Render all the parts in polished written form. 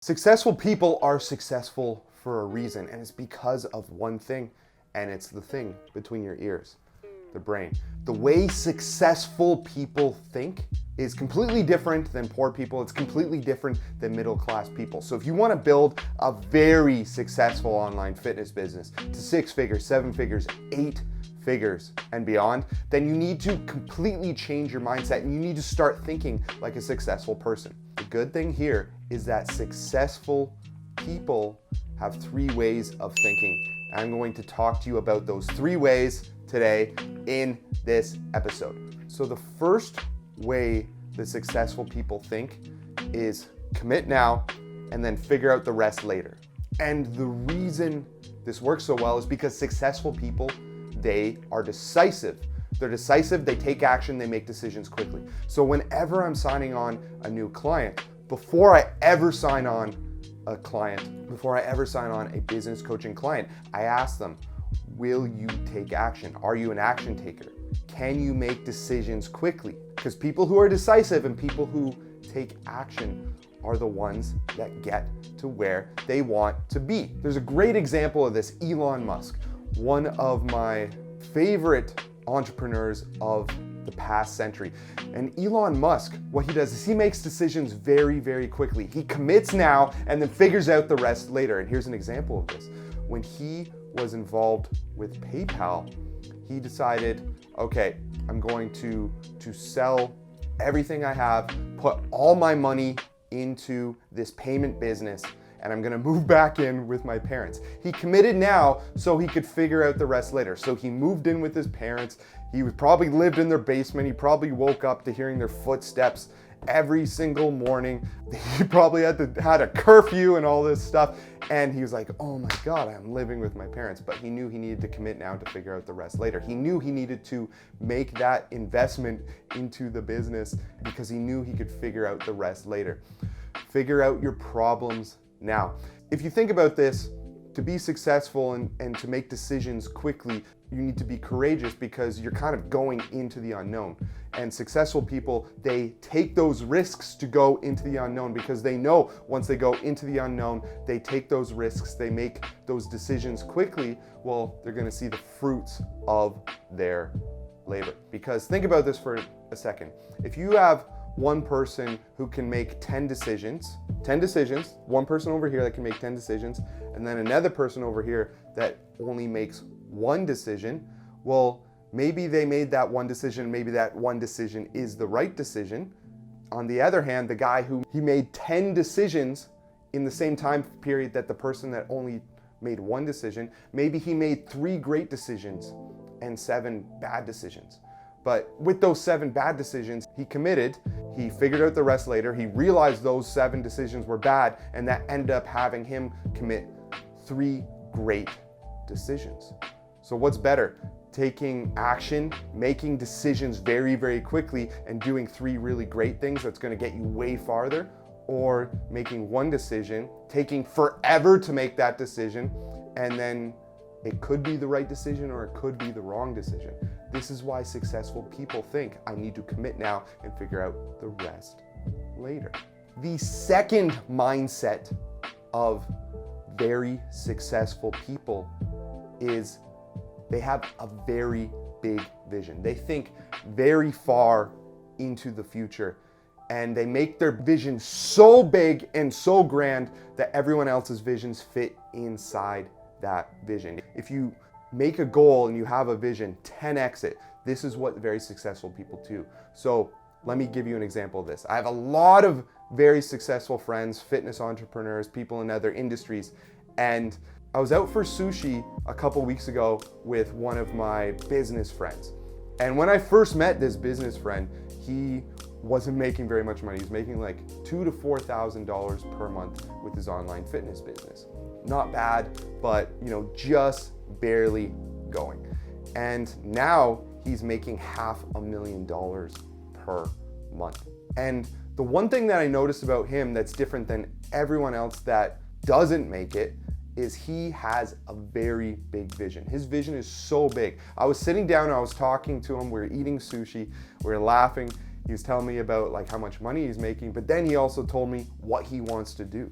Successful people are successful for a reason, and it's because of one thing, and it's the thing between your ears, the brain. The way successful people think is completely different than poor people. It's completely different than middle-class people. So if you want to build a very successful online fitness business to 6 figures, 7 figures, 8 figures and beyond, then you need to completely change your mindset and you need to start thinking like a successful person. The good thing here is that successful people have 3 ways of thinking. I'm going to talk to you about those 3 ways today in this episode. So the first way the successful people think is commit now and then figure out the rest later. And the reason this works so well is because successful people, they are decisive. They're decisive, they take action, they make decisions quickly. So whenever I'm signing on a new client, before I ever sign on a client, before I ever sign on a business coaching client, I ask them, will you take action? Are you an action taker? Can you make decisions quickly? Because people who are decisive and people who take action are the ones that get to where they want to be. There's a great example of this, Elon Musk, one of my favorite entrepreneurs of the past century. And Elon Musk, what he does is he makes decisions very, very quickly. He commits now and then figures out the rest later. And here's an example of this. When he was involved with PayPal, he decided, okay, I'm going to sell everything I have, put all my money into this payment business, and I'm gonna move back in with my parents. He committed now so he could figure out the rest later. So he moved in with his parents. He probably lived in their basement. He probably woke up to hearing their footsteps every single morning. He probably had a curfew and all this stuff. And he was like, oh my God, I'm living with my parents. But he knew he needed to commit now to figure out the rest later. He knew he needed to make that investment into the business because he knew he could figure out the rest later. Figure out your problems now. If you think about this, to be successful and to make decisions quickly, you need to be courageous because you're kind of going into the unknown. And successful people, they take those risks to go into the unknown because they know once they go into the unknown, they take those risks, they make those decisions quickly, well, they're gonna see the fruits of their labor. Because think about this for a second. If you have one person who can make 10 decisions, one person over here that can make 10 decisions, and then another person over here that only makes 1 decision, well, maybe they made that 1 decision, maybe that 1 decision is the right decision. On the other hand, the guy who he made 10 decisions in the same time period that the person that only made 1 decision, maybe he made 3 great decisions and 7 bad decisions. But with those 7 bad decisions, he committed, he figured out the rest later, he realized those 7 decisions were bad, and that ended up having him commit 3 great decisions. So what's better? Taking action, making decisions very, very quickly, and doing 3 really great things that's gonna get you way farther, or making 1 decision, taking forever to make that decision, and then it could be the right decision or it could be the wrong decision. This is why successful people think, I need to commit now and figure out the rest later. The second mindset of very successful people is they have a very big vision. They think very far into the future and they make their vision so big and so grand that everyone else's visions fit inside that vision. If you make a goal and you have a vision, 10x it. This is what very successful people do. So let me give you an example of this. I have a lot of very successful friends, fitness entrepreneurs, people in other industries, and I was out for sushi a couple weeks ago with one of my business friends. And when I first met this business friend, he wasn't making very much money. He was making like $2,000 to $4,000 per month with his online fitness business. Not bad, but just barely going. And now he's making $500,000 per month. And the one thing that I noticed about him that's different than everyone else that doesn't make it is he has a very big vision. His vision is so big. I was sitting down, I was talking to him, we were eating sushi, we were laughing. He was telling me about like how much money he's making, but then he also told me what he wants to do.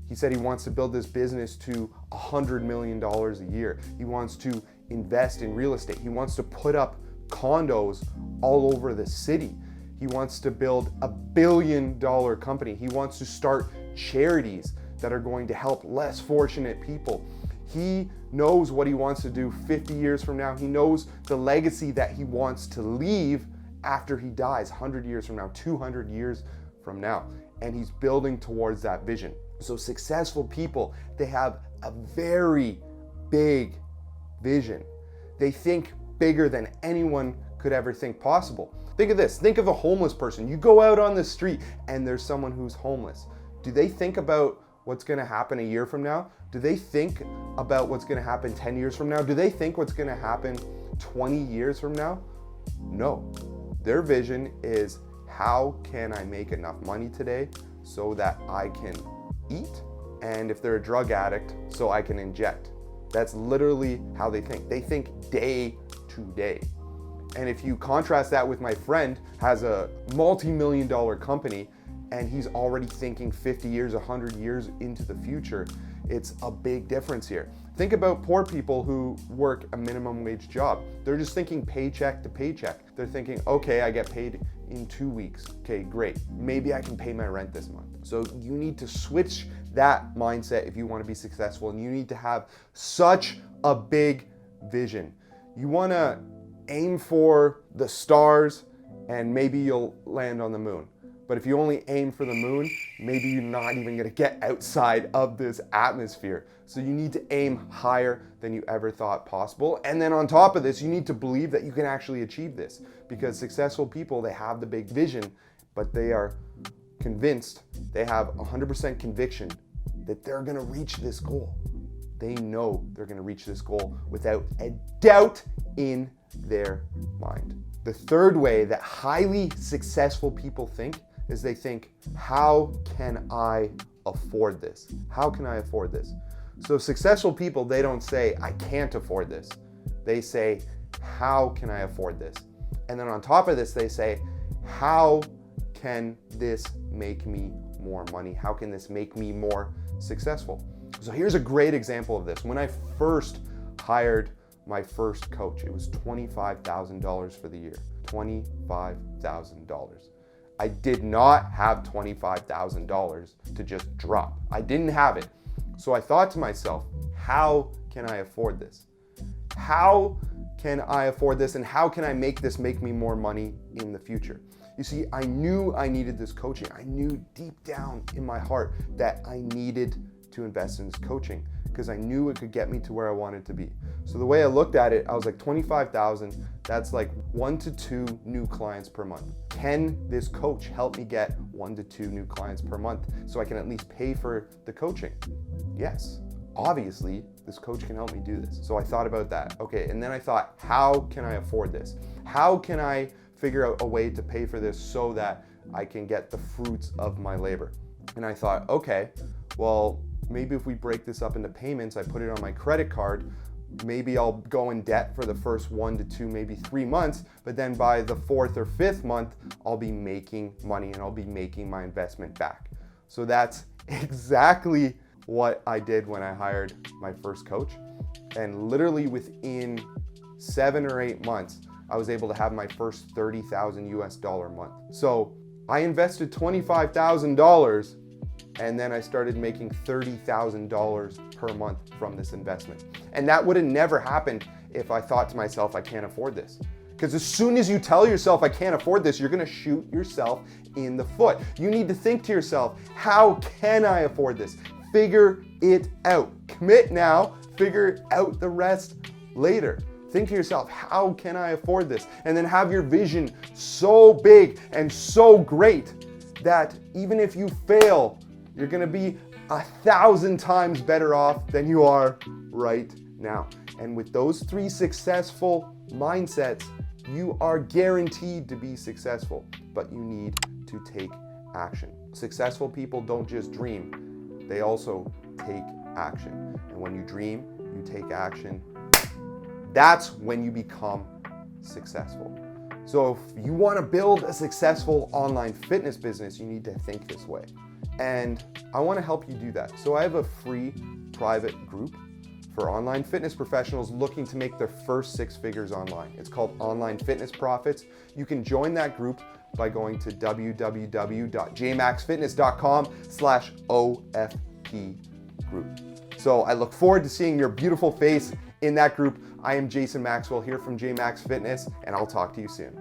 He said he wants to build this business to $100 million a year. He wants to invest in real estate. He wants to put up condos all over the city. He wants to build a $1 billion company. He wants to start charities that are going to help less fortunate people. He knows what he wants to do 50 years from now. He knows the legacy that he wants to leave after he dies, 100 years from now, 200 years from now. And he's building towards that vision. So successful people, they have a very big vision. They think bigger than anyone could ever think possible. Think of this. Think of a homeless person. You go out on the street and there's someone who's homeless. Do they think about what's going to happen a year from now? Do they think about what's going to happen 10 years from now? Do they think what's going to happen 20 years from now? No. Their vision is, how can I make enough money today so that I can eat? And if they're a drug addict, so I can inject. That's literally how they think. They think day to day. And if you contrast that with my friend, has a multi-million-dollar company, and he's already thinking 50 years, 100 years into the future, it's a big difference here. Think about poor people who work a minimum wage job. They're just thinking paycheck to paycheck. They're thinking, okay, I get paid in 2 weeks. Okay, great. Maybe I can pay my rent this month. So you need to switch that mindset if you want to be successful, and you need to have such a big vision. You want to aim for the stars and maybe you'll land on the moon. But if you only aim for the moon, maybe you're not even gonna get outside of this atmosphere. So you need to aim higher than you ever thought possible. And then on top of this, you need to believe that you can actually achieve this, because successful people, they have the big vision, but they are convinced, they have 100% conviction that they're gonna reach this goal. They know they're gonna reach this goal without a doubt in their mind. The third way that highly successful people think is they think, how can I afford this? How can I afford this? So successful people, they don't say, I can't afford this. They say, how can I afford this? And then on top of this, they say, how can this make me more money? How can this make me more successful? So here's a great example of this. When I first hired my first coach, it was $25,000 for the year. $25,000. I did not have $25,000 to just drop. I didn't have it. So I thought to myself, how can I afford this? How can I afford this, and how can I make this make me more money in the future? You see, I knew I needed this coaching. I knew deep down in my heart that I needed to invest in this coaching because I knew it could get me to where I wanted to be. So the way I looked at it, I was like, 25,000, that's like 1 to 2 new clients per month. Can this coach help me get 1 to 2 new clients per month so I can at least pay for the coaching? Yes, obviously this coach can help me do this. So I thought about that. Okay, and then I thought, how can I afford this? How can I figure out a way to pay for this so that I can get the fruits of my labor? And I thought, okay, well, maybe if we break this up into payments, I put it on my credit card, maybe I'll go in debt for the first 1 to 2, maybe 3 months, but then by the 4th or 5th month, I'll be making money and I'll be making my investment back. So that's exactly what I did when I hired my first coach. And literally within 7 or 8 months, I was able to have my first $30,000 US month. So I invested $25,000 and then I started making $30,000 per month from this investment. And that would have never happened if I thought to myself, I can't afford this. Because as soon as you tell yourself, I can't afford this, you're gonna shoot yourself in the foot. You need to think to yourself, how can I afford this? Figure it out. Commit now, figure out the rest later. Think to yourself, how can I afford this? And then have your vision so big and so great that even if you fail, you're gonna be 1,000 times better off than you are right now. And with those 3 successful mindsets, you are guaranteed to be successful, but you need to take action. Successful people don't just dream, they also take action. And when you dream, you take action, that's when you become successful. So if you want to build a successful online fitness business, you need to think this way. And I want to help you do that. So I have a free private group for online fitness professionals looking to make their first 6 figures online. It's called Online Fitness Profits. You can join that group by going to www.jmaxfitness.com/OFP group. So I look forward to seeing your beautiful face in that group. I am Jason Maxwell here from JMax Fitness, and I'll talk to you soon.